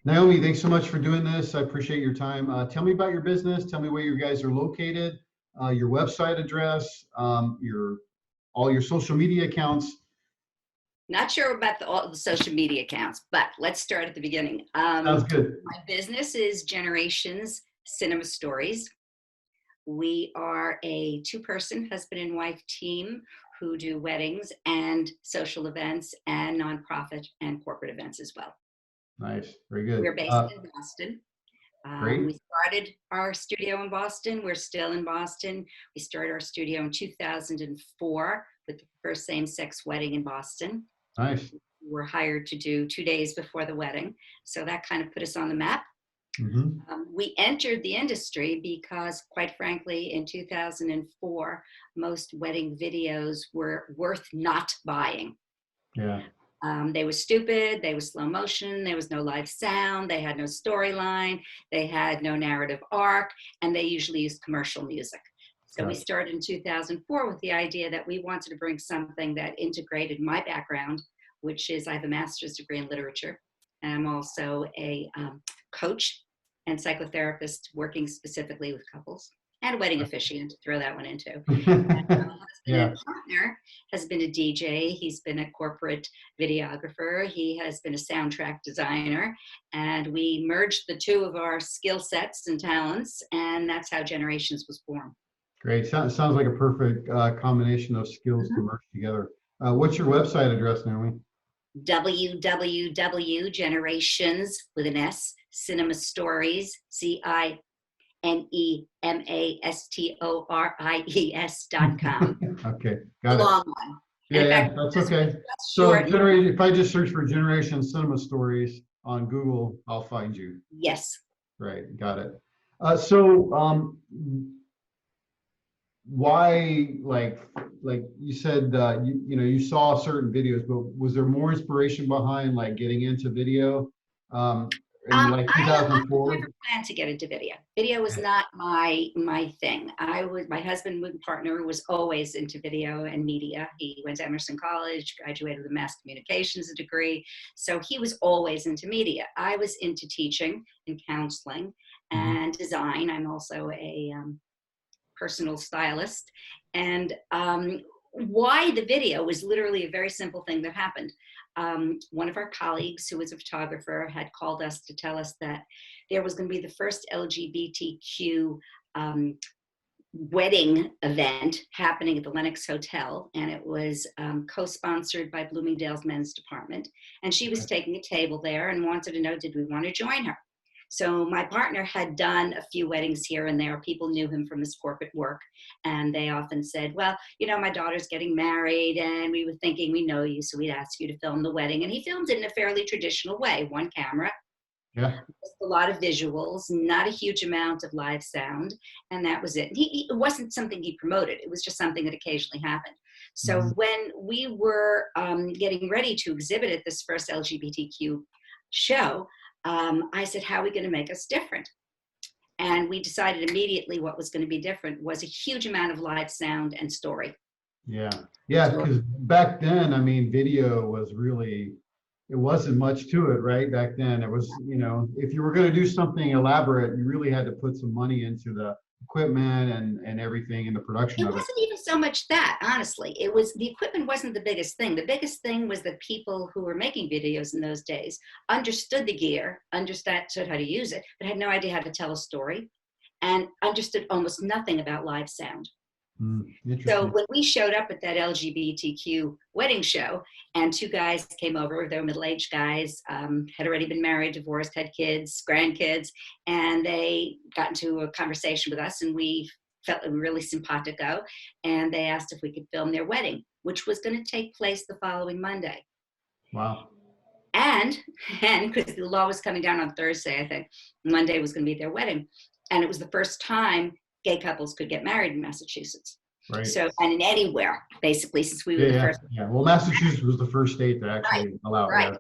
Naomi, thanks so much for doing this. I appreciate your time. Tell me about your business. Tell me where you guys are located, your website address, all your social media accounts. Not sure about all the social media accounts, but let's start at the beginning. Sounds good. My business is Generations Cinemastories. We are a two-person husband and wife team who do weddings and social events and nonprofit and corporate events as well. Nice. Very good. We're based in Boston. Great. We started our studio in Boston. We're still in Boston. We started our studio in 2004 with the first same-sex wedding in Boston. Nice. We were hired to do 2 days before the wedding. So that kind of put us on the map. Mm-hmm. We entered the industry because, quite frankly, in 2004, most wedding videos were worth not buying. Yeah. They were stupid, they were slow motion, there was no live sound, they had no storyline, they had no narrative arc, and they usually used commercial music. So we started in 2004 with the idea that we wanted to bring something that integrated my background, which is I have a master's degree in literature, and I'm also a coach and psychotherapist working specifically with couples, and a wedding officiant to throw that one into. And my husband and partner has been a DJ. He's been a corporate videographer. He has been a soundtrack designer. And we merged the two of our skill sets and talents, and that's how Generations was born. Great. Sounds like a perfect combination of skills to merge together. What's your website address, Naomi? www.generations with an S, Cinemastories, CINEMASTORIES.com. Okay, got it. Long one. Yeah, that's okay. So if I just search for Generations Cinemastories on Google, I'll find you. Yes. Right, got it. Why, like you said, you saw certain videos, but was there more inspiration behind like getting into video? In like 2004? I never planned to get into video. Video was not my thing. My husband and partner was always into video and media. He went to Emerson College, graduated with a mass communications degree. So he was always into media. I was into teaching and counseling and design. I'm also a personal stylist. And why the video was literally a very simple thing that happened. One of our colleagues who was a photographer had called us to tell us that there was going to be the first LGBTQ wedding event happening at the Lenox Hotel, and it was co-sponsored by Bloomingdale's Men's Department. And she was taking a table there and wanted to know, did we want to join her? So my partner had done a few weddings here and there. People knew him from his corporate work. And they often said, well, my daughter's getting married and we were thinking, we know you, so we'd ask you to film the wedding. And he filmed it in a fairly traditional way, one camera. Yeah. Just a lot of visuals, not a huge amount of live sound. And that was it. It wasn't something he promoted. It was just something that occasionally happened. So when we were getting ready to exhibit at this first LGBTQ show, I said, how are we going to make us different? And we decided immediately what was going to be different was a huge amount of live sound and story. Yeah, because back then, I mean, video was really, it wasn't much to it, right? Back then, it was, if you were going to do something elaborate, you really had to put some money into the equipment and everything in the production of it. It wasn't even so much that, honestly. It was, the equipment wasn't the biggest thing. The biggest thing was that people who were making videos in those days understood the gear, understood how to use it, but had no idea how to tell a story, and understood almost nothing about live sound. So when we showed up at that LGBTQ wedding show and two guys came over, they were middle-aged guys, had already been married, divorced, had kids, grandkids, and they got into a conversation with us and we felt really simpatico, and they asked if we could film their wedding, which was going to take place the following Monday. Wow. And because the law was coming down on Thursday, I think, Monday was going to be their wedding. And it was the first time gay couples could get married in Massachusetts. Right. So, and in anywhere, basically, since we were the first. Yeah, well, Massachusetts was the first state that actually allowed it. Right.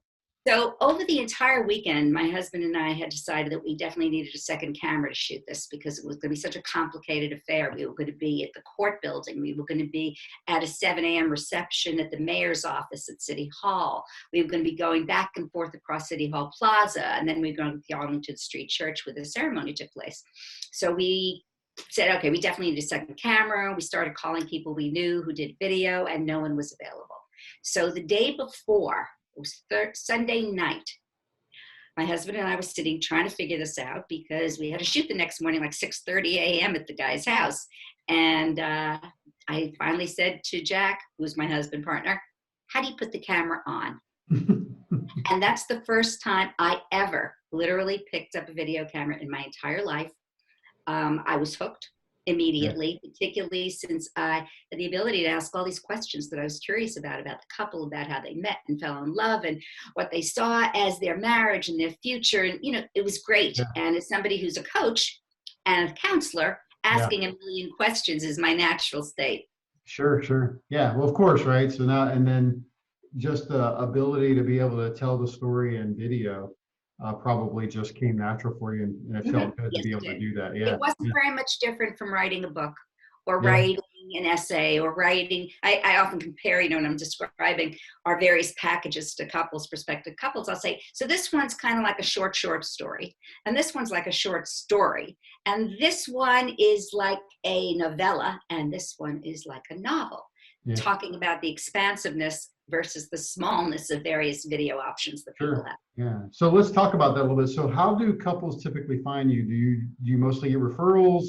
So over the entire weekend, my husband and I had decided that we definitely needed a second camera to shoot this because it was going to be such a complicated affair. We were going to be at the court building. We were going to be at a 7 a.m. reception at the mayor's office at City Hall. We were going to be going back and forth across City Hall Plaza, and then we were going to be going to the street church where the ceremony took place. So we said, okay, we definitely need a second camera. We started calling people we knew who did video, and no one was available. So the day before, it was Sunday night, my husband and I were sitting trying to figure this out because we had to shoot the next morning, like 6:30 a.m. at the guy's house. And I finally said to Jack, who's my husband partner, how do you put the camera on? And that's the first time I ever literally picked up a video camera in my entire life. I was hooked immediately, particularly since I had the ability to ask all these questions that I was curious about the couple, about how they met and fell in love and what they saw as their marriage and their future. And, you know, it was great. Yeah. And as somebody who's a coach and a counselor, asking a million questions is my natural state. Sure, sure. Yeah, well, of course, right? So now, and then just the ability to be able to tell the story in video probably just came natural for you, and it felt good to be able to do that. Yeah. It wasn't very much different from writing a book or Yeah. writing an essay or writing. I often compare, you know, when I'm describing our various packages to couples, prospective couples, I'll say, so this one's kind of like a short story. And this one's like a short story. And this one is like a novella. And this one is like a novel, talking about the expansiveness versus the smallness of various video options that people have. Yeah. So let's talk about that a little bit. So how do couples typically find you? Do you mostly get referrals?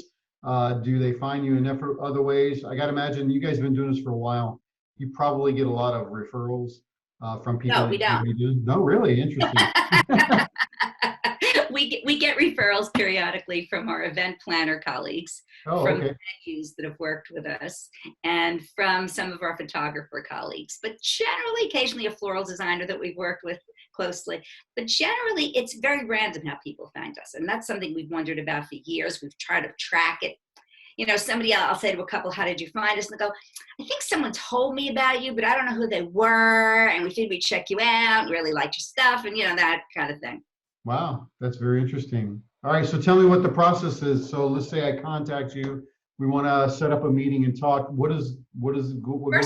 Do they find you in other ways? I got to imagine you guys have been doing this for a while. You probably get a lot of referrals from people. No, we don't. No, really? Interesting. We get referrals periodically from our event planner colleagues, from venues that have worked with us, and from some of our photographer colleagues. But generally, occasionally a floral designer that we've worked with closely. But generally, it's very random how people find us. And that's something we've wondered about for years. We've tried to track it. You know, I'll say to a couple, how did you find us? And they'll go, I think someone told me about you, but I don't know who they were. And we figured we'd check you out, really liked your stuff, and, you know, that kind of thing. Wow, that's very interesting. All right, so tell me what the process is. So let's say I contact you. We want to set up a meeting and talk. First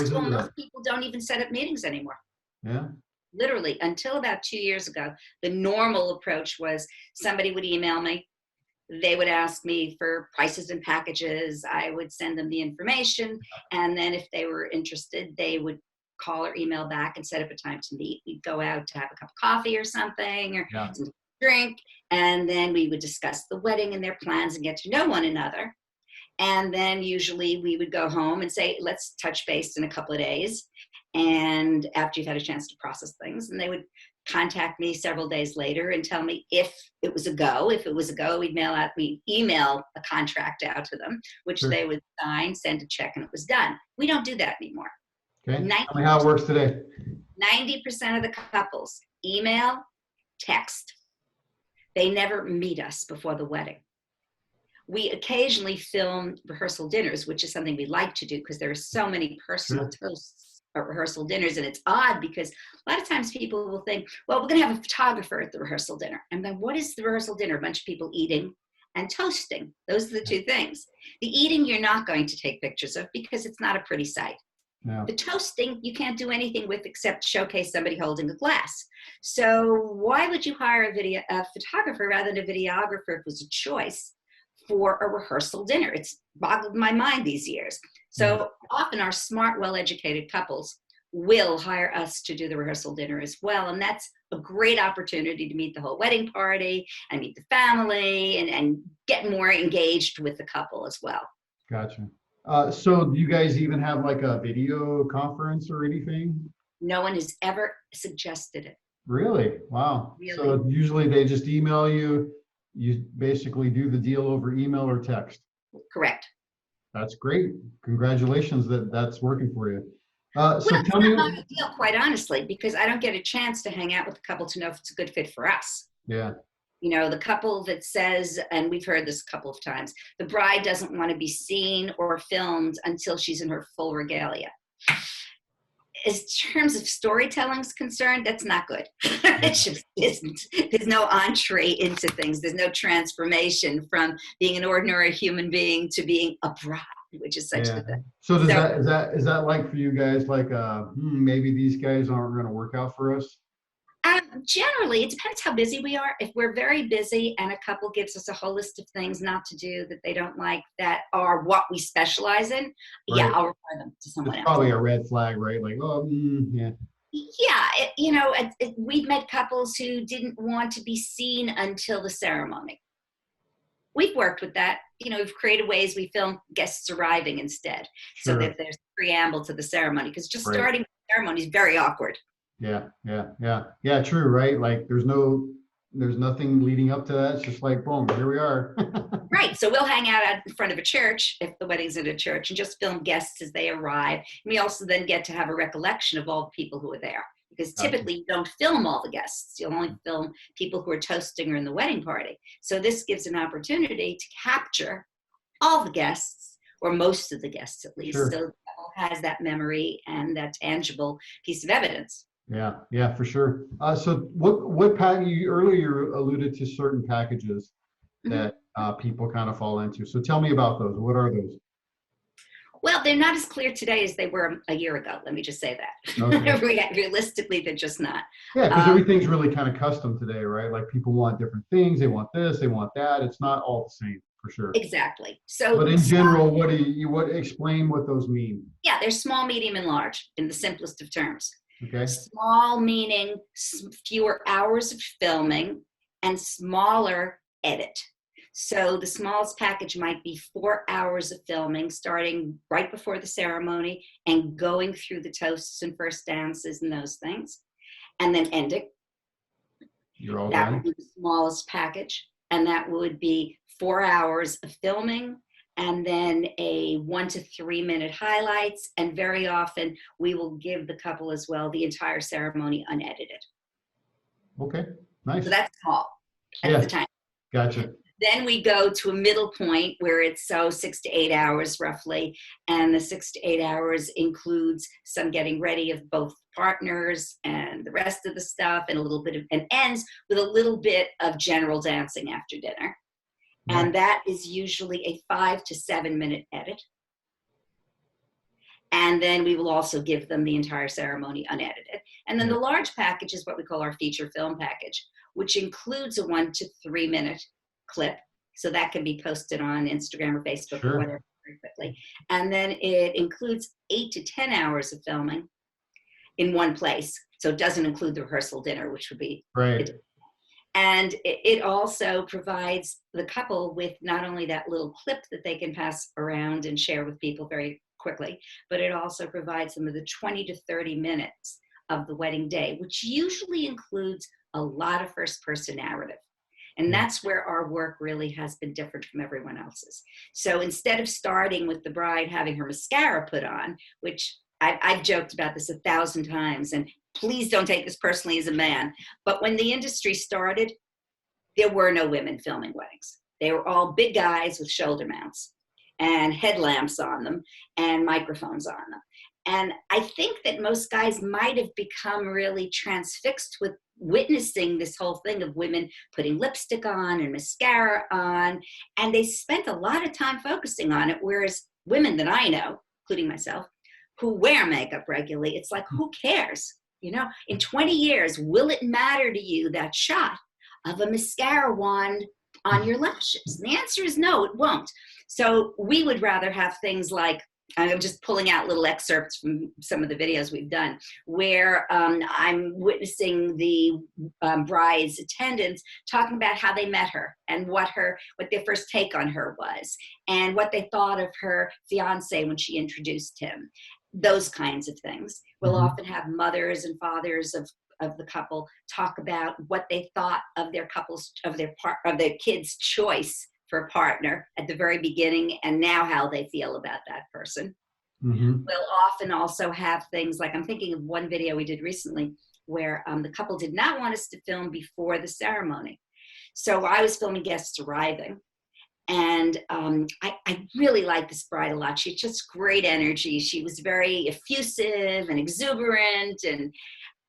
of all, most people don't even set up meetings anymore. Yeah. Literally, until about 2 years ago, the normal approach was somebody would email me. They would ask me for prices and packages. I would send them the information. And then if they were interested, they would call or email back and set up a time to meet. We'd go out to have a cup of coffee or something, or some drink. And then we would discuss the wedding and their plans and get to know one another. And then usually we would go home and say, let's touch base in a couple of days. And after you've had a chance to process things, and they would contact me several days later and tell me if it was a go. If it was a go, we'd email a contract out to them, which they would sign, send a check, and it was done. We don't do that anymore. Okay. Tell me how it works today. 90% of the couples email, text. They never meet us before the wedding. We occasionally film rehearsal dinners, which is something we like to do because there are so many personal toasts at rehearsal dinners. And it's odd because a lot of times people will think, well, we're going to have a photographer at the rehearsal dinner. And then what is the rehearsal dinner? A bunch of people eating and toasting. Those are the two things. The eating you're not going to take pictures of because it's not a pretty sight. No. The toasting, you can't do anything with except showcase somebody holding a glass. So why would you hire a photographer rather than a videographer if it was a choice for a rehearsal dinner? It's boggled my mind these years. So often our smart, well-educated couples will hire us to do the rehearsal dinner as well. And that's a great opportunity to meet the whole wedding party and meet the family and get more engaged with the couple as well. Gotcha. So do you guys even have like a video conference or anything? No one has ever suggested it. Really? Wow. Really? So usually they just email you. You basically do the deal over email or text. Correct. That's great. Congratulations that's working for you. So tell me. me. It's not a big deal, quite honestly, because I don't get a chance to hang out with the couple to know if it's a good fit for us. Yeah. You know, the couple that says, and we've heard this a couple of times, the bride doesn't want to be seen or filmed until she's in her full regalia. as terms of storytelling is concerned, that's not good. It just isn't. There's no entree into things. There's no transformation from being an ordinary human being to being a bride, which is such Yeah. the thing. So does So is that like for you guys like maybe these guys aren't going to work out for us? generally, it depends how busy we are. If we're very busy and a couple gives us a whole list of things not to do that they don't like that are what we specialize in, yeah, Right. I'll refer them to someone It's else. probably a red flag, right? Like, oh, yeah. Yeah, we've met couples who didn't want to be seen until the ceremony. We've worked with that. We've created ways we film guests arriving instead, so Sure. that there's preamble to the ceremony, because just Right. starting the ceremony is very awkward. Yeah, yeah, yeah, yeah, true, right? Like there's nothing leading up to that. It's just like, boom, here we are. Right. So we'll hang out in front of a church if the wedding's at a church and just film guests as they arrive. And we also then get to have a recollection of all the people who are there, because Gotcha. typically you don't film all the guests. You'll only film people who are toasting or in the wedding party. So this gives an opportunity to capture all the guests, or most of the guests at least. So Sure. the couple has that memory and that tangible piece of evidence. Yeah, yeah, for sure. So what pack you earlier alluded to certain packages Mhm. that people kind of fall into. So tell me about those. What are those? Well, they're not as clear today as they were a year ago. Let me just say Okay. that. Realistically, they're just not. Yeah, because Um, everything's really kind of custom today, right? Like people want different things. They want this, they want that. It's not all the same for sure. exactly. But So in small, general, what explain what those mean? yeah, they're small, medium, and large in the simplest of terms. Okay. Small meaning fewer hours of filming, and smaller edit. So the smallest package might be 4 hours of filming, starting right before the ceremony and going through the toasts and first dances and those things, and then ending. You're all That would done. be the smallest package, and that would be 4 hours of filming, and then a 1 to 3 minute highlights. And very often we will give the couple as well the entire ceremony unedited. Okay. So Nice. that's small. That's the Yeah. time. Gotcha. Then we go to a middle point where it's 6 to 8 hours roughly. And the 6 to 8 hours includes some getting ready of both partners and the rest of the stuff, and and ends with a little bit of general dancing after dinner. Yeah. And that is usually a 5 to 7 minute edit. And then we will also give them the entire ceremony unedited. And then Yeah. the large package is what we call our feature film package, which includes a 1 to 3 minute clip. So that can be posted on Instagram or Facebook or Sure. whatever very quickly. And then it includes 8 to 10 hours of filming in one place. So it doesn't include the rehearsal dinner, which would be, Right. and it also provides the couple with not only that little clip that they can pass around and share with people very quickly, but it also provides them with the 20 to 30 minutes of the wedding day, which usually includes a lot of first person narrative. And Yeah. that's where our work really has been different from everyone else's. So instead of starting with the bride having her mascara put on, which I've joked about this 1,000 times, and please don't take this personally as a man, but when the industry started, there were no women filming weddings. They were all big guys with shoulder mounts and headlamps on them and microphones on them. And I think that most guys might have become really transfixed with witnessing this whole thing of women putting lipstick on and mascara on. And they spent a lot of time focusing on it. Whereas women that I know, including myself, who wear makeup regularly, it's like, who cares? In 20 years, will it matter to you that shot of a mascara wand on your lashes? And the answer is no, it won't. So we would rather have things like, I'm just pulling out little excerpts from some of the videos we've done, where I'm witnessing the bride's attendants talking about how they met her and what their first take on her was, and what they thought of her fiance when she introduced him. Those kinds of things. We'll Mhm. often have mothers and fathers of the couple talk about what they thought of their kids' choice for a partner at the very beginning, and now how they feel about that person. Mhm. We'll often also have things like, I'm thinking of one video we did recently where the couple did not want us to film before the ceremony. So I was filming guests arriving, And I really liked this bride a lot. She had just great energy. She was very effusive and exuberant. And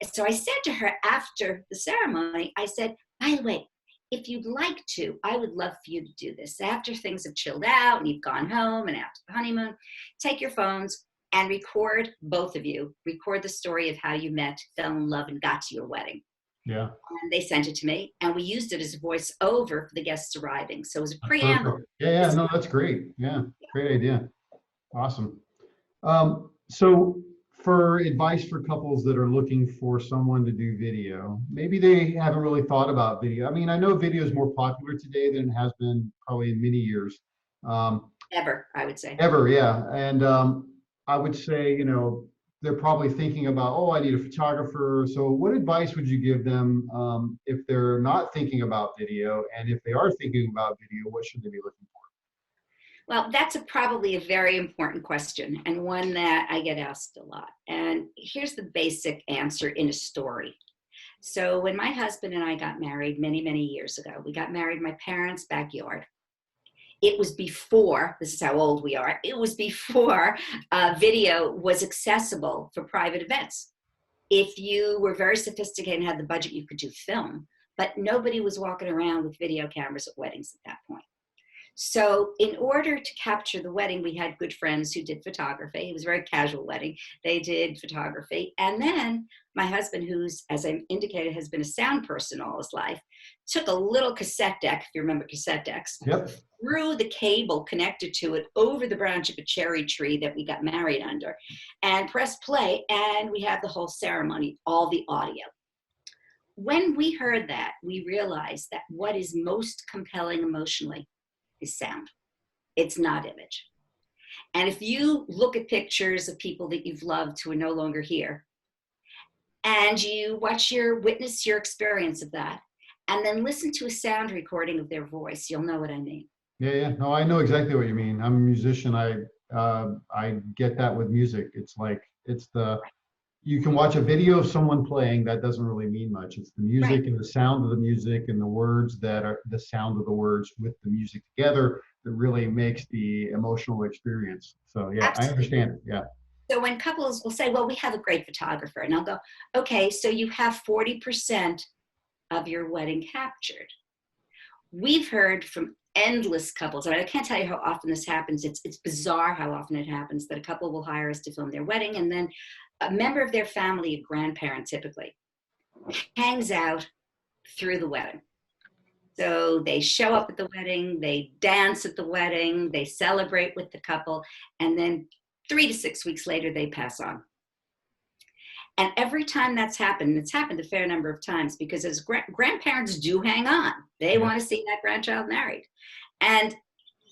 so I said to her after the ceremony, I said, by the way, if you'd like to, I would love for you to do this. After things have chilled out and you've gone home and after the honeymoon, take your phones and record, both of you, record the story of how you met, fell in love, and got to your wedding. Yeah. And they sent it to me, and we used it as a voice over for the guests arriving. So it was a preamble. Perfect. Yeah, no, that's great. Yeah, great idea. Awesome. So for advice for couples that are looking for someone to do video, maybe they haven't really thought about video. I mean, I know video is more popular today than it has been probably in many years. Ever, I would say. Ever, yeah. And I would say, they're probably thinking about, oh, I need a photographer. So what advice would you give them if they're not thinking about video? And if they are thinking about video, what should they be looking for? Well, that's probably a very important question, and one that I get asked a lot. And here's the basic answer in a story. So when my husband and I got married many, many years ago, we got married in my parents' backyard. It was before, this is how old we are, it was before video was accessible for private events. If you were very sophisticated and had the budget, you could do film, but nobody was walking around with video cameras at weddings at that point. So in order to capture the wedding, we had good friends who did photography. It was a very casual wedding. They did photography. And then my husband, who's, as I indicated, has been a sound person all his life, took a little cassette deck, if you remember cassette decks, Yep. threw the cable connected to it over the branch of a cherry tree that we got married under, and pressed play, and we had the whole ceremony, all the audio. When we heard that, we realized that what is most compelling emotionally is sound. It's not image. And if you look at pictures of people that you've loved who are no longer here, and you witness your experience of that, and then listen to a sound recording of their voice, you'll know what I mean. Yeah. No, I know exactly what you mean. I'm a musician. I get that with music. It's like, you can watch a video of someone playing, that doesn't really mean much. It's the music Right. and the sound of the music and the words that are the sound of the words with the music together that really makes the emotional experience. So yeah, I Absolutely. understand it. Yeah. So when couples will say, well, we have a great photographer, and I'll go, okay, so you have 40% of your wedding captured. We've heard from endless couples, and I can't tell you how often this happens. It's bizarre how often it happens that a couple will hire us to film their wedding, and then a member of their family, a grandparent typically, hangs out through the wedding. So they show up at the wedding, they dance at the wedding, they celebrate with the couple, and then 3 to 6 weeks later, they pass on. And every time that's happened, it's happened a fair number of times, because as grandparents do hang on, they want to see that grandchild married. And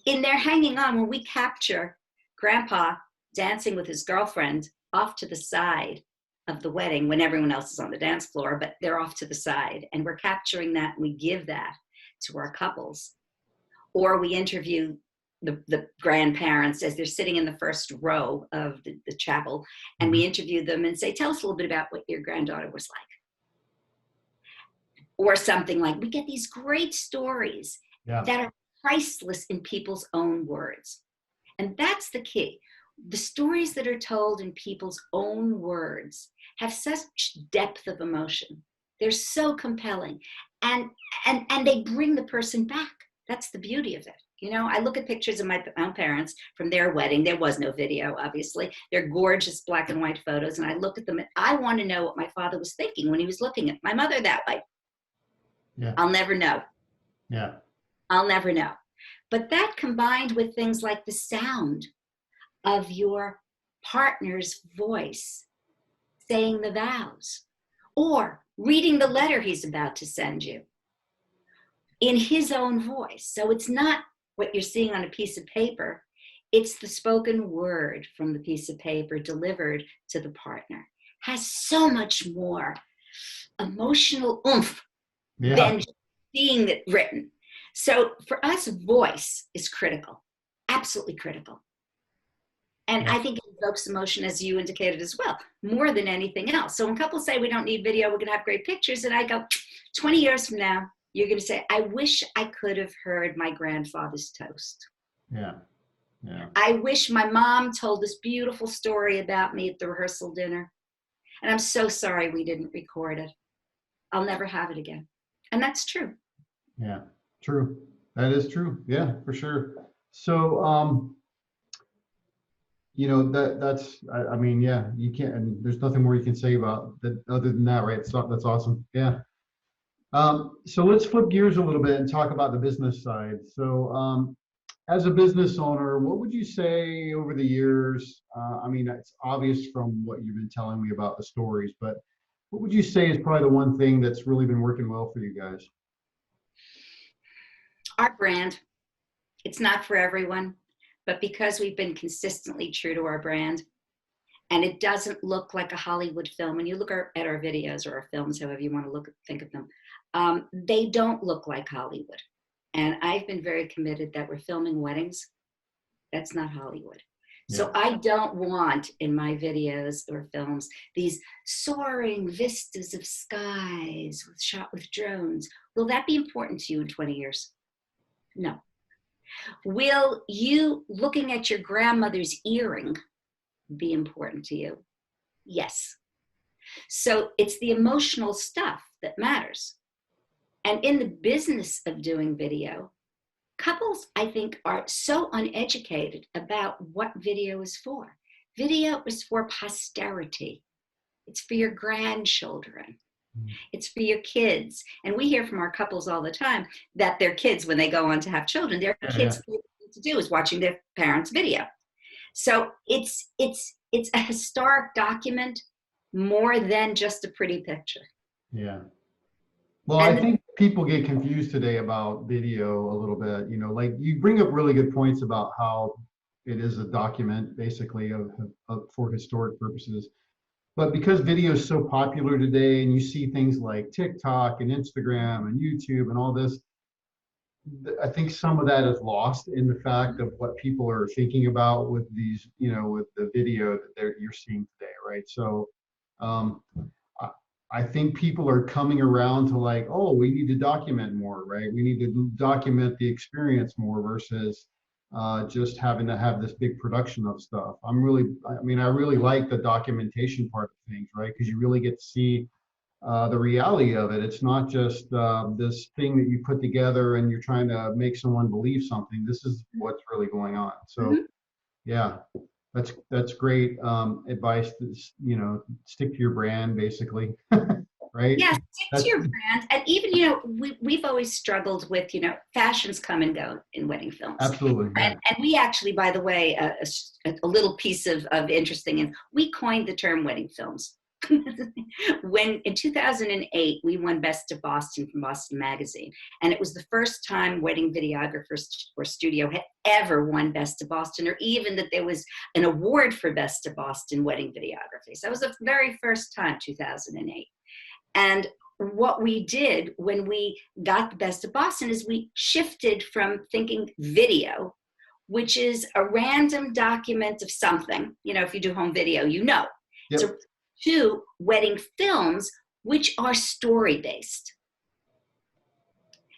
in their hanging on, when we capture grandpa dancing with his girlfriend off to the side of the wedding when everyone else is on the dance floor, but they're off to the side, and we're capturing that, and we give that to our couples. Or we interview the grandparents as they're sitting in the first row of the chapel, and we interview them and say, tell us a little bit about what your granddaughter was like. Or something like, we get these great stories that are priceless in people's own words. And that's the key. The stories that are told in people's own words have such depth of emotion. They're so compelling, and they bring the person back. That's the beauty of it. I look at pictures of my own parents from their wedding. There was no video, obviously. They're gorgeous black and white photos, and I look at them, and I want to know what my father was thinking when he was looking at my mother that way. Yeah. I'll never know. Yeah. I'll never know. But that combined with things like the sound of your partner's voice saying the vows, or reading the letter he's about to send you in his own voice. So it's not what you're seeing on a piece of paper. It's the spoken word from the piece of paper delivered to the partner. Has so much more emotional oomph than seeing it written. So for us, voice is critical, absolutely critical. And I think it evokes emotion, as you indicated as well, more than anything else. So when couples say we don't need video, we're going to have great pictures, and I go, 20 years from now, you're going to say, I wish I could have heard my grandfather's toast. Yeah. Yeah. I wish my mom told this beautiful story about me at the rehearsal dinner. And I'm so sorry we didn't record it. I'll never have it again. And that's true. Yeah. True. That is true. Yeah, for sure. So, that's, I mean, yeah, you can't, and there's nothing more you can say about that other than that, right? So that's awesome. Yeah. So let's flip gears a little bit and talk about the business side. So, as a business owner, what would you say over the years? I mean, it's obvious from what you've been telling me about the stories, but what would you say is probably the one thing that's really been working well for you guys? Our brand, it's not for everyone, but because we've been consistently true to our brand, and it doesn't look like a Hollywood film. When you look at our videos or our films, however you want to think of them, they don't look like Hollywood. And I've been very committed that we're filming weddings. That's not Hollywood. So Yeah. I don't want in my videos or films these soaring vistas of skies shot with drones. Will that be important to you in 20 years? No. Will you looking at your grandmother's earring be important to you? Yes. So it's the emotional stuff that matters. And in the business of doing video, couples, I think, are so uneducated about what video is for. Video is for posterity. It's for your grandchildren. It's for your kids. And we hear from our couples all the time that their kids, when they go on to have children, their kids, what they need to do is watching their parents' video. So it's a historic document more than just a pretty picture. Yeah. Well, I And think people get confused today about video a little bit. Like you bring up really good points about how it is a document basically for historic purposes. But because video is so popular today and you see things like TikTok and Instagram and YouTube and all this, I think some of that is lost in the fact of what people are thinking about with these, with the video that you're seeing today, right? So um, I think people are coming around to like, oh, we need to document more, right? We need to document the experience more versus just having to have this big production of stuff. I really like the documentation part of things, right? Because you really get to see the reality of it. It's not just this thing that you put together and you're trying to make someone believe something. This is what's really going on. So, yeah, that's great advice. Stick to your brand, basically, right? yes, stick to your brand. And even, we've always struggled with, fashions come and go in wedding films. Absolutely. Yeah. And we actually, by the way, a little piece of interesting, and we coined the term wedding films. When in 2008 we won Best of Boston from Boston Magazine, and it was the first time wedding videographers or studio had ever won Best of Boston, or even that there was an award for Best of Boston wedding videography. So that was the very first time, 2008. And what we did when we got the Best of Boston is we shifted from thinking video, which is a random document of something, if you do home video, Yep. So to wedding films, which are story-based.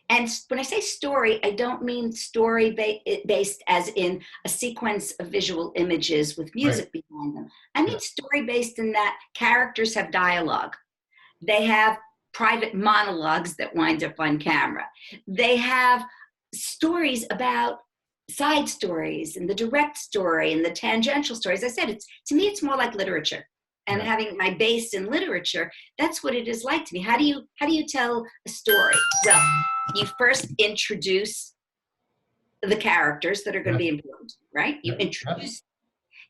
And when I say story, I don't mean story-based as in a sequence of visual images with music behind them. I mean story-based in that characters have dialogue. They have private monologues that wind up on camera. They have stories about side stories and the direct story and the tangential stories. As I said, to me, it's more like literature. And having my base in literature, that's what it is like to me. How do you tell a story? Well, you first introduce the characters that are going to be important, right? You introduce,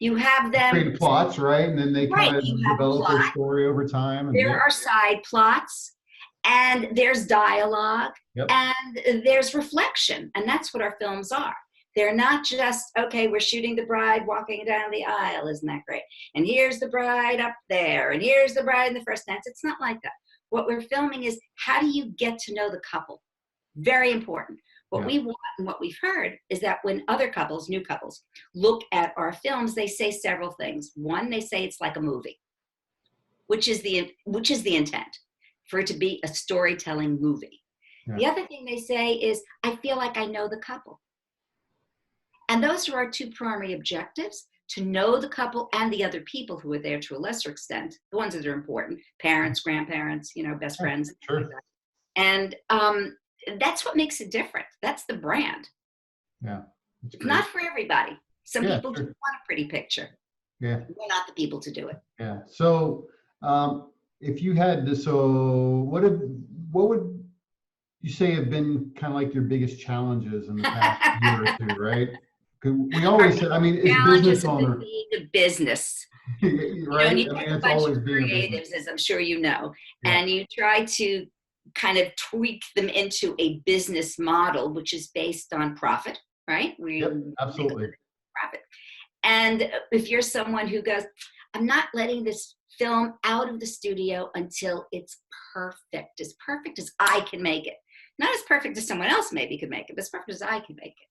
you have them create plots, right? And then they kind of develop their story over time. And there are side plots, and there's dialogue, and there's reflection, and that's what our films are. They're not just, okay, we're shooting the bride walking down the aisle, isn't that great? And here's the bride up there, and here's the bride in the first dance. It's not like that. What we're filming is, how do you get to know the couple? Very important. What we want and what we've heard is that when other couples, new couples, look at our films, they say several things. One, they say it's like a movie, which is the intent, for it to be a storytelling movie. Yeah. The other thing they say is, I feel like I know the couple. And those are our two primary objectives: to know the couple and the other people who are there to a lesser extent, the ones that are important, parents, grandparents, best Yeah, friends. sure. And that's what makes it different. That's the brand. Yeah. That's It's great. not for everybody. Some Yeah, people just sure. want a pretty picture. Yeah. We're not the people to do it. Yeah. So, if you had to, so what would you say have been kind of like your biggest challenges in the past year or two, right? 'Cause we Our always say, I mean, as challenges business have been owner, being a business. And right? you I mean, take a it's bunch of always being a business. creatives, as I'm sure you know, Yeah. and you try to kind of tweak them into a business model, which is based on profit, right? We Yep. make a Absolutely. living on profit. And if you're someone who goes, I'm not letting this film out of the studio until it's perfect as I can make it. Not as perfect as someone else maybe could make it, but as perfect as I can make it.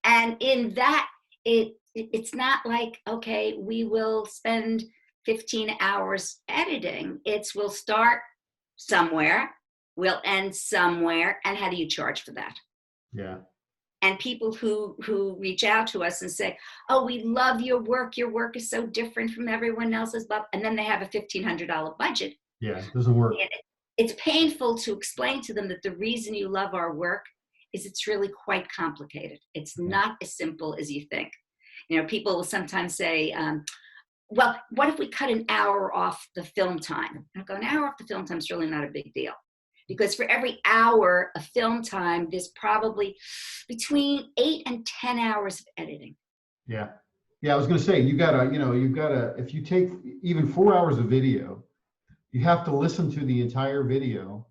And in that, it's not like, okay, we will spend 15 hours editing. It's we'll start somewhere, we'll end somewhere, and how do you charge for that? Yeah. And people who reach out to us and say, oh, we love your work is so different from everyone else's, and then they have a $1,500 budget. Yeah. It doesn't work. And it's painful to explain to them that the reason you love our work is it's really quite complicated. It's Yeah. not as simple as you think. People will sometimes say, well, what if we cut an hour off the film time? I go, an hour off the film time is really not a big deal. Because for every hour of film time, there's probably between 8 and 10 hours of editing. Yeah. Yeah. I was going to say, if you take even 4 hours of video, you have to listen to the entire video.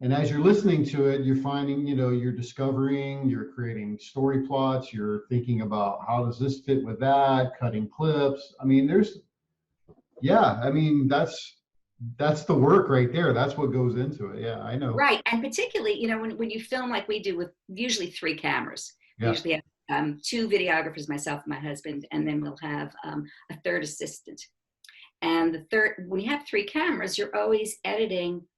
And as you're listening to it, you're finding, you're discovering, you're creating story plots, you're thinking about how does this fit with that, cutting clips. I mean, that's the work right there. That's what goes into it. Yeah, I know. Right. And particularly, when you film like we do with usually 3 cameras, we Yeah, usually have 2 videographers, myself and my husband, and then we'll have a third assistant. And when you have 3 cameras, you're always editing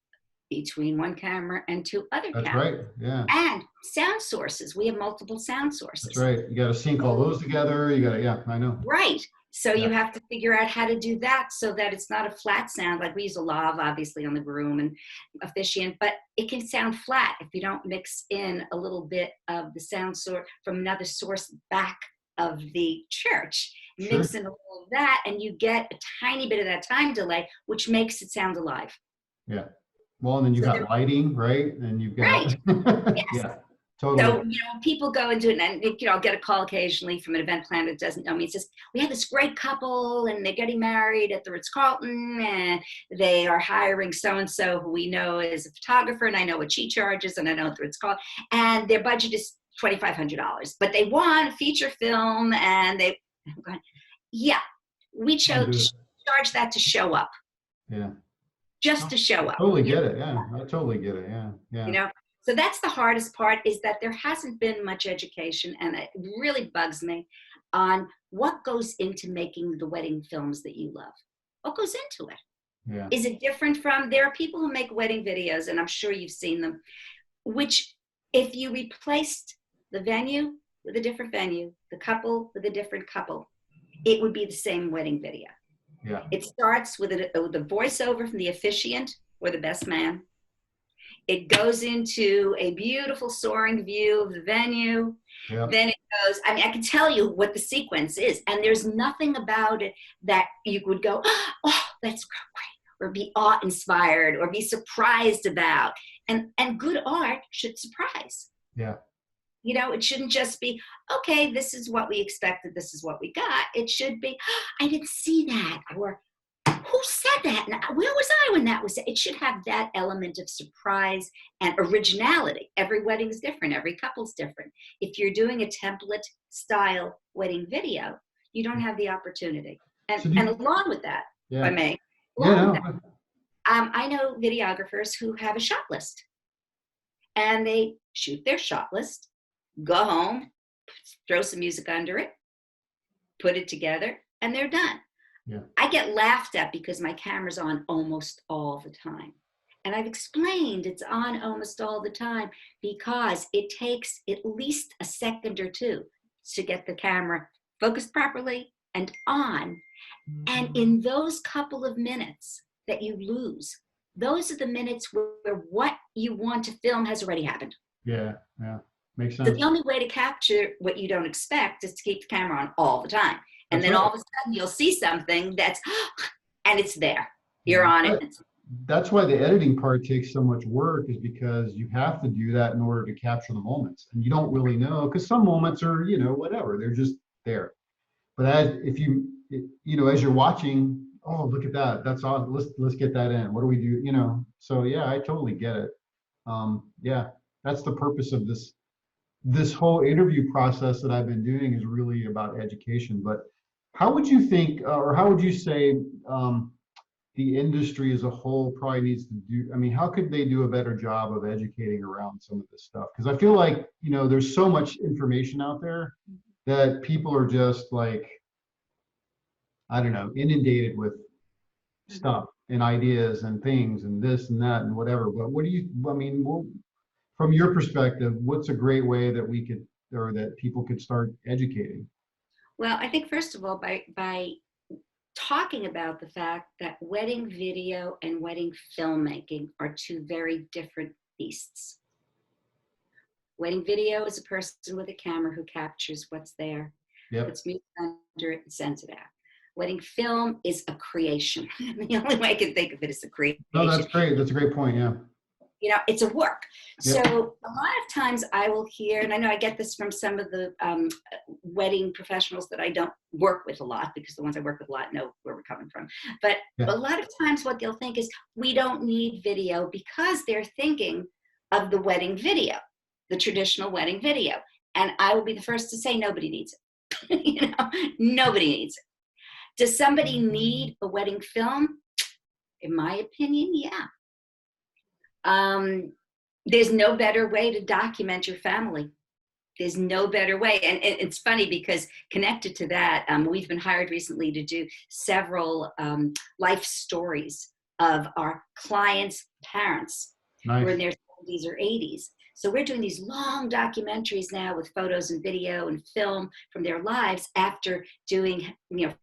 between 1 camera and 2 other that's cameras. right. Yeah, And sound sources. We have multiple sound that's sources. right. You got to sync all those together. Yeah, I know. Right. So Yeah, you have to figure out how to do that so that it's not a flat sound. Like we use a lav, obviously, on the broom and officiant, but it can sound flat if you don't mix in a little bit of the sound source from another source back of the church. sure. Mix in a little of that, and you get a tiny bit of that time delay, which makes it sound alive. Yeah. Well, and then you've So got lighting, right? And you've got, right. Yes. yeah, totally. So, people go and do it, and I'll get a call occasionally from an event planner that doesn't know me. It says, we have this great couple, and they're getting married at the Ritz-Carlton, and they are hiring so-and-so who we know is a photographer, and I know what she charges, and I know what the Ritz-Carlton, and their budget is $2,500, but they want a feature film, and I'm going, yeah, we I'll do it. charge that to show up, Yeah. just to show up. Totally get it. Yeah, I totally get it. Yeah, yeah. So that's the hardest part, is that there hasn't been much education, and it really bugs me, on what goes into making the wedding films that you love. What goes into it? Yeah. Is it different from, there are people who make wedding videos, and I'm sure you've seen them, which if you replaced the venue with a different venue, the couple with a different couple, it would be the same wedding video. Yeah. It starts with a voiceover from the officiant or the best man. It goes into a beautiful soaring view of the venue. Yeah. Then it goes, I can tell you what the sequence is, and there's nothing about it that you would go, oh, that's great, or be awe-inspired, or be surprised about. And good art should surprise. Yeah. It shouldn't just be, okay, this is what we expected, this is what we got. It should be, I didn't see that, or who said that? Where was I when that was said? It should have that element of surprise and originality. Every wedding is different. Every couple's different. If you're doing a template style wedding video, you don't have the opportunity. So And along with that, yeah. if I may, Yeah, with that, I know videographers who have a shot list, and they shoot their shot list, go home, throw some music under it, put it together, and they're done. Yeah. I get laughed at because my camera's on almost all the time. And I've explained it's on almost all the time because it takes at least a second or two to get the camera focused properly and on. And in those couple of minutes that you lose, those are the minutes where what you want to film has already happened. Yeah, yeah. Makes So sense. the only way to capture what you don't expect is to keep the camera on all the time. And That's then right. all of a sudden you'll see something that's, and it's there. You're Yeah. on it. That's why the editing part takes so much work, is because you have to do that in order to capture the moments. And you don't really know, because some moments are, whatever, they're just there. But if you, as you're watching, oh, look at that. That's awesome. Let's get that in. What do we do? So yeah, I totally get it. Yeah, that's the purpose of this whole interview process that I've been doing, is really about education. But how would you think, or how would you say, the industry as a whole probably needs to do? I mean, how could they do a better job of educating around some of this stuff? Because I feel like, there's so much information out there that people are just like, I don't know, inundated with stuff and ideas and things and this and that and whatever. But from your perspective, what's a great way that we could, or that people could start educating? Well, I think first of all, by talking about the fact that wedding video and wedding filmmaking are two very different beasts. Wedding video is a person with a camera who captures what's there, Yep. puts music under it, and sends it out. Wedding film is a creation. The only way I can think of it is a creation. No, that's great. That's a great point. Yeah. It's a work. Yep. So a lot of times I will hear, and I know I get this from some of the wedding professionals that I don't work with a lot, because the ones I work with a lot know where we're coming from. But Yeah. a lot of times what they'll think is, we don't need video, because they're thinking of the wedding video, the traditional wedding video. And I will be the first to say, nobody needs it. Nobody needs it. Does somebody need a wedding film? In my opinion, yeah. There's no better way to document your family. There's no better way. And it's funny, because connected to that, we've been hired recently to do several life stories of our clients' parents. Nice. Who are in their 70s or 80s. So we're doing these long documentaries now with photos and video and film from their lives, after doing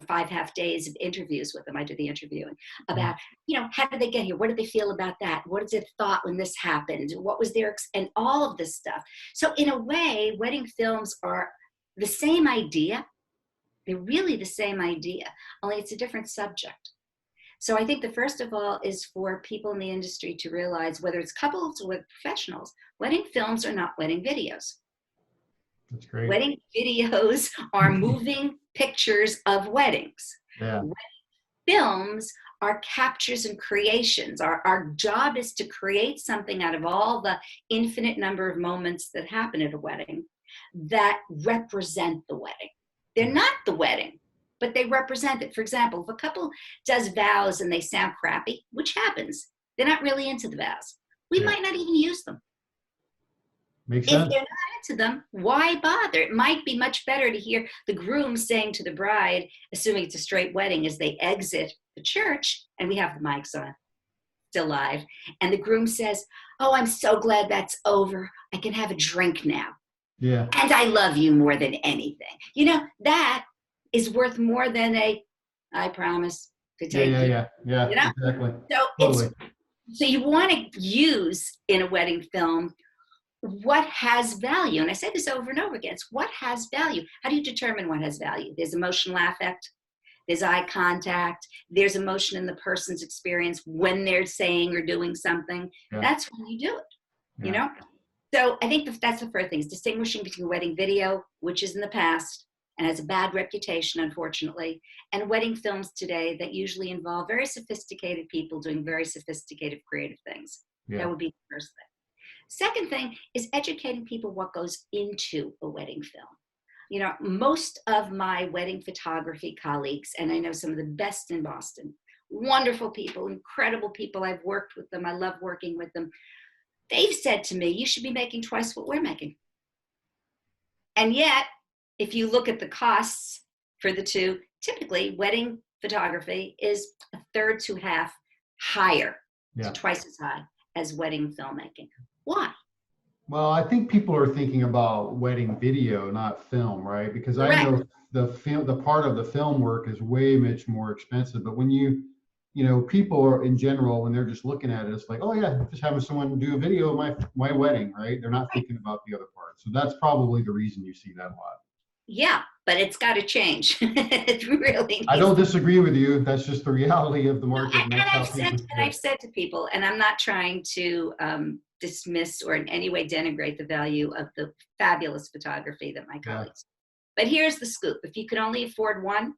5 half days of interviews with them. I do the interviewing about, how did they get here? What did they feel about that? What did they thought when this happened? What was their, and all of this stuff. So in a way, wedding films are the same idea. They're really the same idea, only it's a different subject. So I think the first of all is for people in the industry to realize, whether it's couples or with professionals, wedding films are not wedding videos. That's great. Wedding videos are moving pictures of weddings. Yeah. Wedding films are captures and creations. Our job is to create something out of all the infinite number of moments that happen at a wedding that represent the wedding. They're not the wedding, but they represent it. For example, if a couple does vows and they sound crappy, which happens, they're not really into the vows. We might not even use them. Makes sense. If they're not into them, why bother? It might be much better to hear the groom saying to the bride, assuming it's a straight wedding, as they exit the church, and we have the mics on, still live, and the groom says, "Oh, I'm so glad that's over. I can have a drink now. Yeah. And I love you more than anything." That is worth more than "I promise to take you." Yeah, exactly. So Totally. so you want to use in a wedding film what has value. And I say this over and over again. It's what has value. How do you determine what has value? There's emotional affect. There's eye contact. There's emotion in the person's experience when they're saying or doing something. Yeah. That's when you do it, So I think that's the first thing, is distinguishing between wedding video, which is in the past and has a bad reputation, unfortunately, and wedding films today that usually involve very sophisticated people doing very sophisticated creative things. Yeah. That would be the first thing. Second thing is educating people what goes into a wedding film. Most of my wedding photography colleagues, and I know some of the best in Boston, wonderful people, incredible people. I've worked with them. I love working with them. They've said to me, you should be making twice what we're making. And yet, if you look at the costs for the two, typically wedding photography is a third to half higher, so twice as high. as wedding filmmaking. Why? Well, I think people are thinking about wedding video, not film, right? Because I Correct. know the part of the film work is way much more expensive. But when people are in general, when they're just looking at it, it's like, oh yeah, just having someone do a video of my wedding, right? They're not thinking about the other part. So that's probably the reason you see that a lot. Yeah, but it's got to change. It really I needs. don't disagree with you. That's just the reality of the No, market, and and that's how I've said, people and see it. I've said to people, and I'm not trying to dismiss or in any way denigrate the value of the fabulous photography that my Yeah. colleagues. But here's the scoop: if you can only afford one,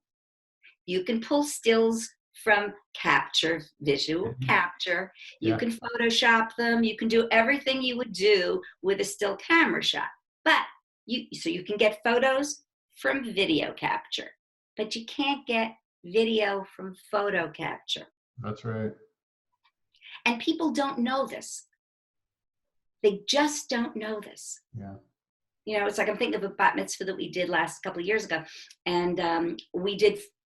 you can pull stills from capture, visual capture. You Yeah. can Photoshop them. You can do everything you would do with a still camera shot. But you can get photos from video capture, but you can't get video from photo capture. That's right. And people don't know this. They just don't know this. Yeah. It's like I'm thinking of a bat mitzvah that we did last couple of years ago. And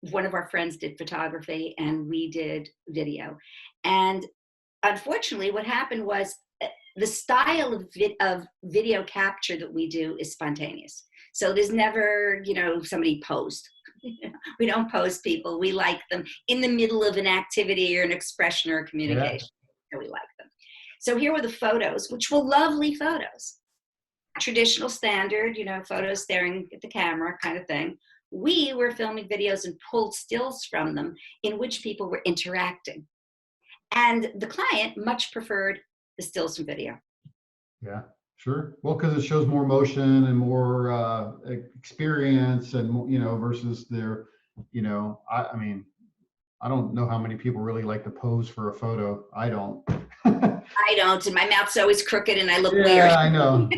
one of our friends did photography and we did video. And unfortunately, what happened was the style of video capture that we do is spontaneous. So there's never, somebody posed. We don't pose people. We like them in the middle of an activity or an expression or a communication. Yeah. We like them. So here were the photos, which were lovely photos. Traditional standard, photos staring at the camera kind of thing. We were filming videos and pulled stills from them in which people were interacting. And the client much preferred the stills from video. Yeah, sure. Well, because it shows more motion and more experience, and versus their, I mean, I don't know how many people really like to pose for a photo. I don't. I don't, and my mouth's always crooked and I look weird. Yeah, I know.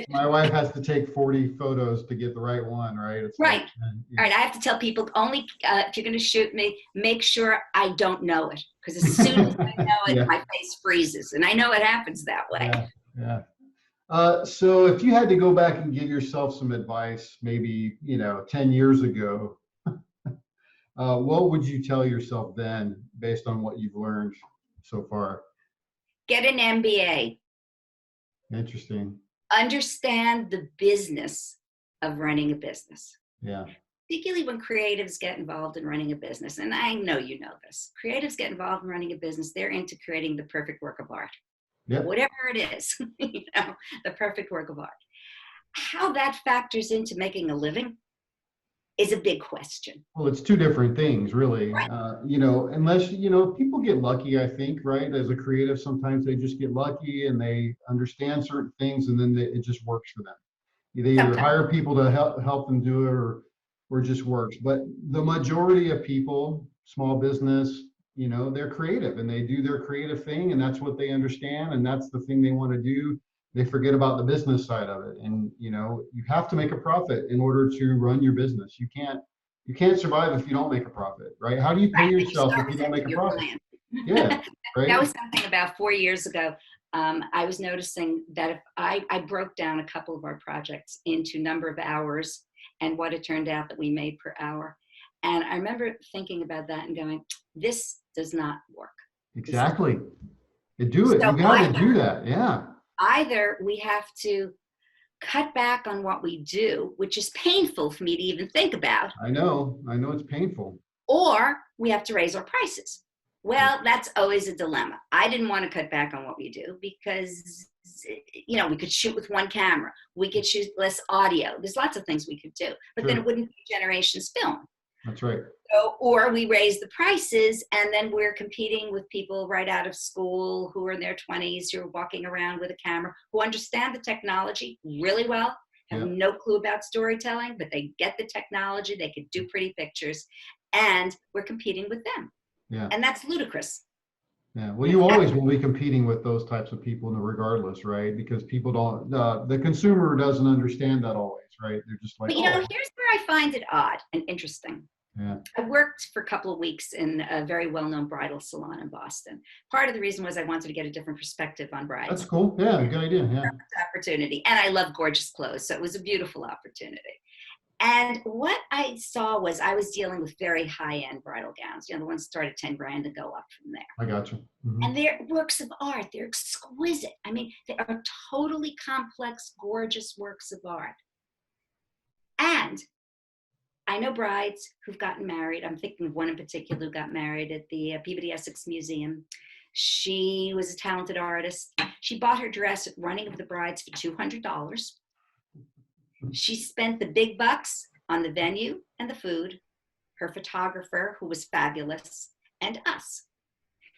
My wife has to take 40 photos to get the right one, right? It's right. Like, all right, I have to tell people only if you're going to shoot me, make sure I don't know it, because as soon as I know it, yeah. My face freezes, and I know it happens that way. Yeah. So if you had to go back and give yourself some advice, maybe 10 years ago, what would you tell yourself then, based on what you've learned so far? Get an MBA. Interesting. Understand the business of running a business. Yeah. Particularly when creatives get involved in running a business. And I know you know this. Creatives get involved in running a business. They're into creating the perfect work of art. Yep. Whatever it is, the perfect work of art. How that factors into making a living is a big question. Well, it's two different things, really. Right. Unless, people get lucky, I think, right? As a creative, sometimes they just get lucky and they understand certain things, and then it just works for them. They either hire people to help them do it, or just works. But the majority of people, small business, they're creative and they do their creative thing, and that's what they understand, and that's the thing they want to do. They forget about the business side of it, and you have to make a profit in order to run your business. You can't survive if you don't make a profit, right? How do you pay yourself if you don't make a profit? Yeah, right. That was something about 4 years ago. I was noticing that if I broke down a couple of our projects into number of hours and what it turned out that we made per hour. And I remember thinking about that and going, this does not work. Exactly. You do it. You got to do that. Yeah. Either we have to cut back on what we do, which is painful for me to even think about. I know it's painful. Or we have to raise our prices. Well, that's always a dilemma. I didn't want to cut back on what we do because, we could shoot with one camera. We could shoot less audio. There's lots of things we could do, but then it wouldn't be Generations film. That's right. So, or we raise the prices and then we're competing with people right out of school who are in their 20s, who are walking around with a camera, who understand the technology really well, have no clue about storytelling, but they get the technology, they could do pretty pictures, and we're competing with them. Yeah. And that's ludicrous. Yeah. Well, you always will be competing with those types of people regardless, right? Because people don't, the consumer doesn't understand that always, right? They're just like, but here's where I find it odd and interesting. Yeah. I worked for a couple of weeks in a very well-known bridal salon in Boston. Part of the reason was I wanted to get a different perspective on brides. That's cool. Yeah, good idea. Yeah. Opportunity. And I love gorgeous clothes, so it was a beautiful opportunity. And what I saw was I was dealing with very high-end bridal gowns, the ones start at 10 grand and go up from there. I got you. Mm-hmm. And they're works of art. They're exquisite. I mean, they are totally complex, gorgeous works of art. And I know brides who've gotten married. I'm thinking of one in particular who got married at the Peabody Essex Museum. She was a talented artist. She bought her dress at Running of the Brides for $200. She spent the big bucks on the venue and the food, her photographer, who was fabulous, and us.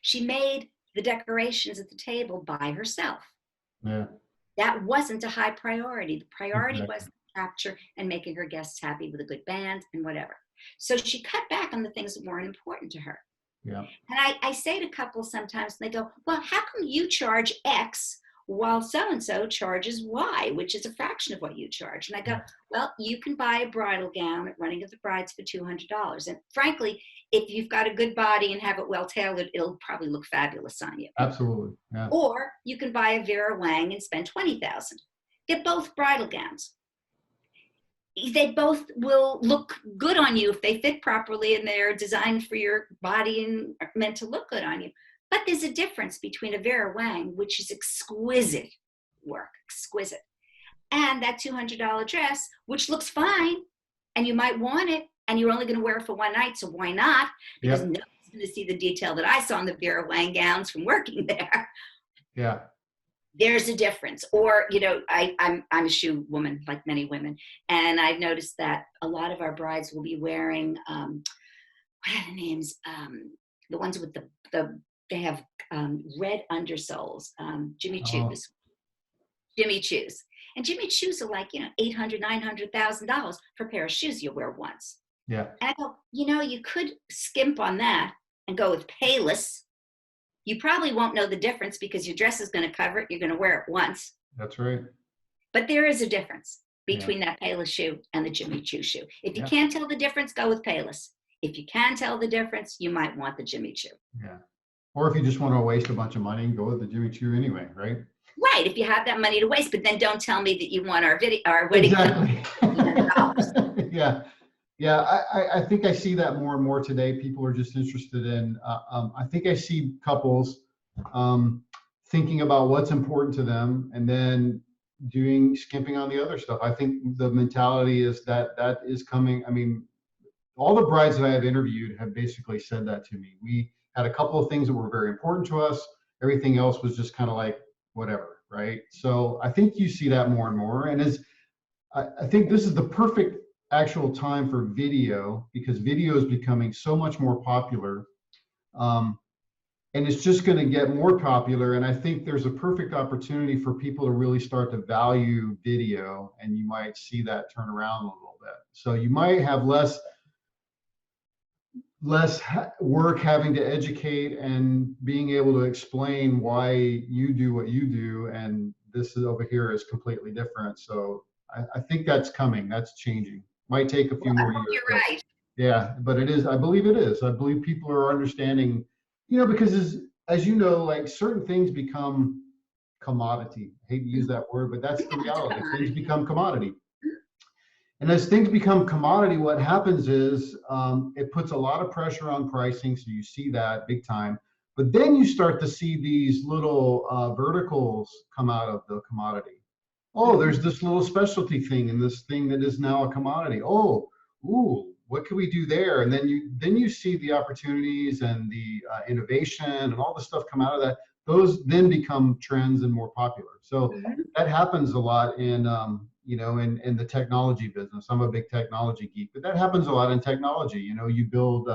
She made the decorations at the table by herself. Yeah. That wasn't a high priority. The priority Exactly. was capture and making her guests happy with a good band and whatever. So she cut back on the things that weren't important to her. Yeah. And I say to couples sometimes, and they go, well, how come you charge X while so-and-so charges Y, which is a fraction of what you charge? And I go, well, you can buy a bridal gown at Running of the Brides for $200. And frankly, if you've got a good body and have it well tailored, it'll probably look fabulous on you. Absolutely. Yeah. Or you can buy a Vera Wang and spend $20,000. Get both bridal gowns. They both will look good on you if they fit properly and they're designed for your body and are meant to look good on you. But there's a difference between a Vera Wang, which is exquisite work, exquisite, and that $200 dress, which looks fine, and you might want it, and you're only going to wear it for one night, so why not? Because nobody's going to see the detail that I saw in the Vera Wang gowns from working there. Yeah. There's a difference. Or, I'm a shoe woman, like many women, and I've noticed that a lot of our brides will be wearing, what are the names? The ones with they have red undersoles, Jimmy Choos. Jimmy Choos. And Jimmy Choos are like, $800,000, $900,000 for a pair of shoes you'll wear once. Yeah. And I go, you could skimp on that and go with Payless. You probably won't know the difference because your dress is going to cover it. You're going to wear it once. That's right. But there is a difference between that Payless shoe and the Jimmy Choo shoe. If you can't tell the difference, go with Payless. If you can tell the difference, you might want the Jimmy Choo. Yeah. Or if you just want to waste a bunch of money, go with the Jimmy Choo anyway, right? Right. If you have that money to waste, but then don't tell me that you want our wedding. Exactly. Yeah. Yeah, I think I see that more and more today. People are just interested in, I think I see couples thinking about what's important to them and then skimping on the other stuff. I think the mentality is that is coming. I mean, all the brides that I have interviewed have basically said that to me. We had a couple of things that were very important to us. Everything else was just kind of like whatever, right? So I think you see that more and more. And I think this is the perfect actual time for video, because video is becoming so much more popular, and it's just going to get more popular. And I think there's a perfect opportunity for people to really start to value video, and you might see that turn around a little bit. So you might have less work having to educate and being able to explain why you do what you do, and this is over here is completely different. So I think that's coming. That's changing. Might take a few more years. You're right. Yeah, but it is. I believe it is. I believe people are understanding, because as you know, like certain things become commodity. I hate to use that word, but that's the reality. Things become commodity. And as things become commodity, what happens is it puts a lot of pressure on pricing. So you see that big time. But then you start to see these little verticals come out of the commodity. Oh, there's this little specialty thing and this thing that is now a commodity. Oh, ooh, what can we do there? And then you see the opportunities and the innovation and all the stuff come out of that. Those then become trends and more popular. So that happens a lot in in the technology business. I'm a big technology geek, but that happens a lot in technology. You build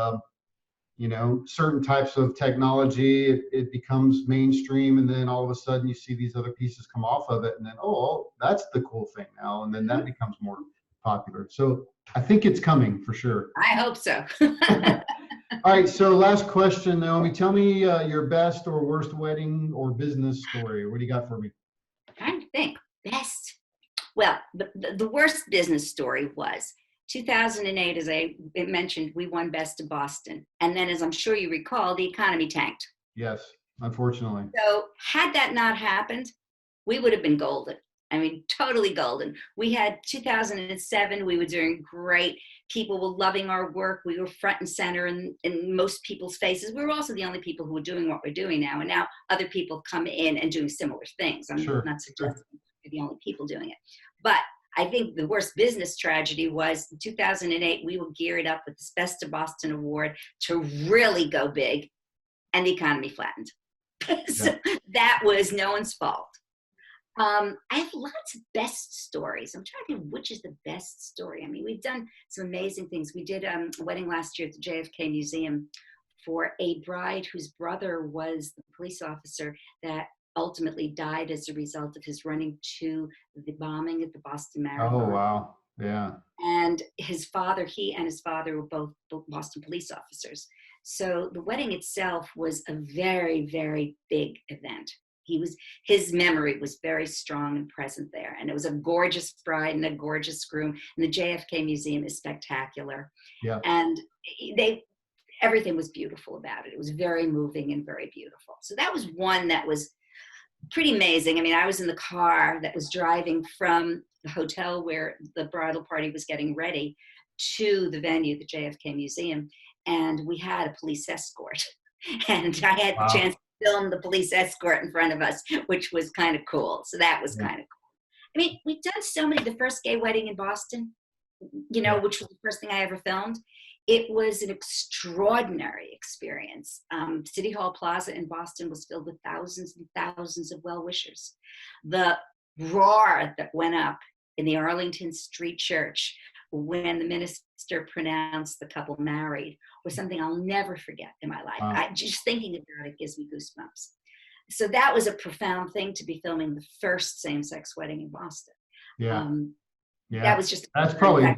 certain types of technology, it becomes mainstream, and then all of a sudden you see these other pieces come off of it, and then, oh, that's the cool thing now, and then that becomes more popular. So I think it's coming for sure. I hope so. All right, so last question, Naomi, tell me your best or worst wedding or business story. What do you got for me? I'm trying to think. Best. Well, the worst business story was 2008, as I mentioned, we won Best of Boston. And then, as I'm sure you recall, the economy tanked. Yes, unfortunately. So had that not happened, we would have been golden. I mean, totally golden. We had 2007, we were doing great. People were loving our work. We were front and center in most people's faces. We were also the only people who were doing what we're doing now. And now other people come in and doing similar things. I'm Sure. not Sure. suggesting we're the only people doing it. But I think the worst business tragedy was in 2008, we were geared up with this Best of Boston award to really go big, and the economy flattened. So that was no one's fault. I have lots of best stories. I'm trying to think which is the best story. I mean, we've done some amazing things. We did a wedding last year at the JFK Museum for a bride whose brother was the police officer that ultimately died as a result of his running to the bombing at the Boston Oh, Marathon. wow. Yeah. And his father, he and his father were both Boston police officers. So the wedding itself was a very, very big event. His memory was very strong and present there. And it was a gorgeous bride and a gorgeous groom. And the JFK Museum is spectacular. Yeah. And everything was beautiful about it. It was very moving and very beautiful. So that was one that was pretty amazing. I mean, I was in the car that was driving from the hotel where the bridal party was getting ready to the venue, the JFK Museum, and we had a police escort. And I had the chance to film the police escort in front of us, which was kind of cool. So that was kind of cool. I mean, we've done so many, the first gay wedding in Boston, which was the first thing I ever filmed. It was an extraordinary experience. City Hall Plaza in Boston was filled with thousands and thousands of well-wishers. The roar that went up in the Arlington Street Church when the minister pronounced the couple married was something I'll never forget in my life. Just thinking about it gives me goosebumps. So that was a profound thing to be filming the first same-sex wedding in Boston. Yeah. That was just that's probably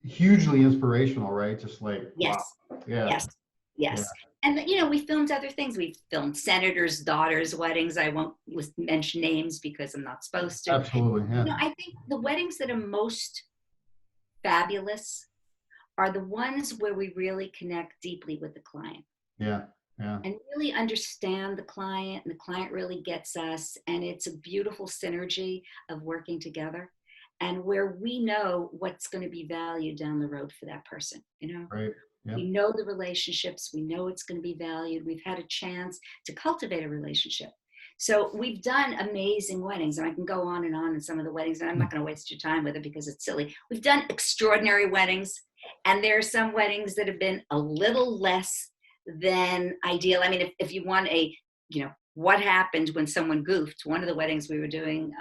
hugely inspirational, right? Just like, yes, wow. Yeah. yes. Yeah. And we filmed other things. We filmed senators' daughters' weddings. I won't mention names because I'm not supposed to. Absolutely. Yeah. I think the weddings that are most fabulous are the ones where we really connect deeply with the client. Yeah. Yeah. And really understand the client, and the client really gets us. And it's a beautiful synergy of working together, and where we know what's going to be valued down the road for that person. Right. Yep. We know the relationships, we know it's going to be valued. We've had a chance to cultivate a relationship. So we've done amazing weddings, and I can go on in some of the weddings, and I'm not going to waste your time with it because it's silly. We've done extraordinary weddings, and there are some weddings that have been a little less than ideal. I mean, if you want what happened when someone goofed, one of the weddings we were doing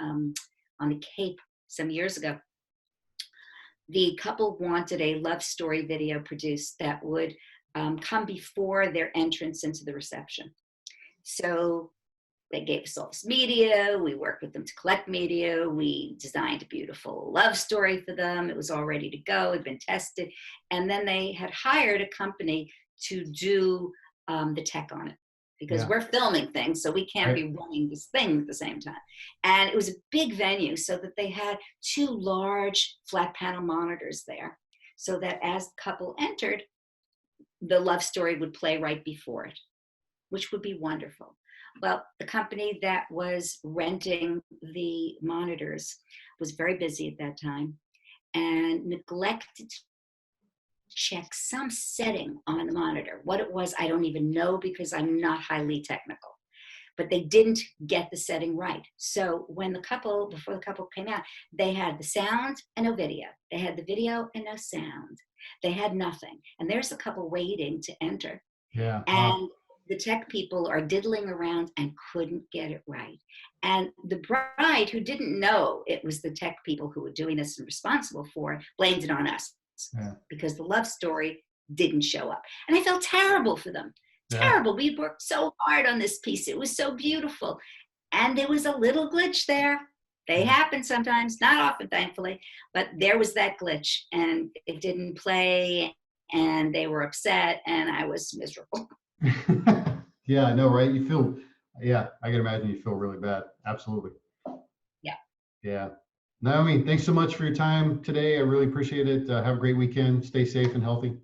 on the Cape some years ago, the couple wanted a love story video produced that would come before their entrance into the reception. So they gave us all this media. We worked with them to collect media. We designed a beautiful love story for them. It was all ready to go. It had been tested. And then they had hired a company to do the tech on it, because we're filming things, so we can't be running this thing at the same time. And it was a big venue, so that they had 2 large flat panel monitors there, so that as the couple entered, the love story would play right before it, which would be wonderful. Well, the company that was renting the monitors was very busy at that time and neglected to check some setting on the monitor. What it was, I don't even know, because I'm not highly technical. But they didn't get the setting right. So before the couple came out, they had the sound and no video. They had the video and no sound. They had nothing. And there's the couple waiting to enter. Yeah. And the tech people are diddling around and couldn't get it right. And the bride, who didn't know it was the tech people who were doing this and responsible for it, blamed it on us. Yeah. Because the love story didn't show up. And I felt terrible for them. Terrible. We worked so hard on this piece. It was so beautiful. And there was a little glitch there. They happen sometimes, not often, thankfully, but there was that glitch, and it didn't play, and they were upset, and I was miserable. Yeah, I know, right? You feel, I can imagine you feel really bad. Absolutely. Yeah. Yeah. Naomi, thanks so much for your time today. I really appreciate it. Have a great weekend. Stay safe and healthy.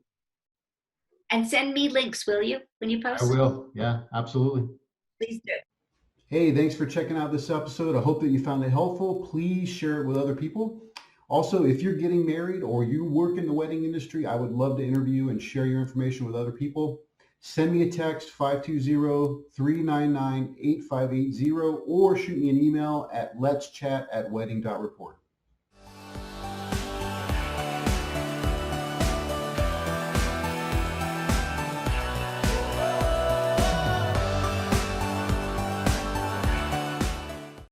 And send me links, will you, when you post? I will. Yeah, absolutely. Please do. Hey, thanks for checking out this episode. I hope that you found it helpful. Please share it with other people. Also, if you're getting married or you work in the wedding industry, I would love to interview and share your information with other people. Send me a text 520-399-8580 or shoot me an email at letschat@wedding.report.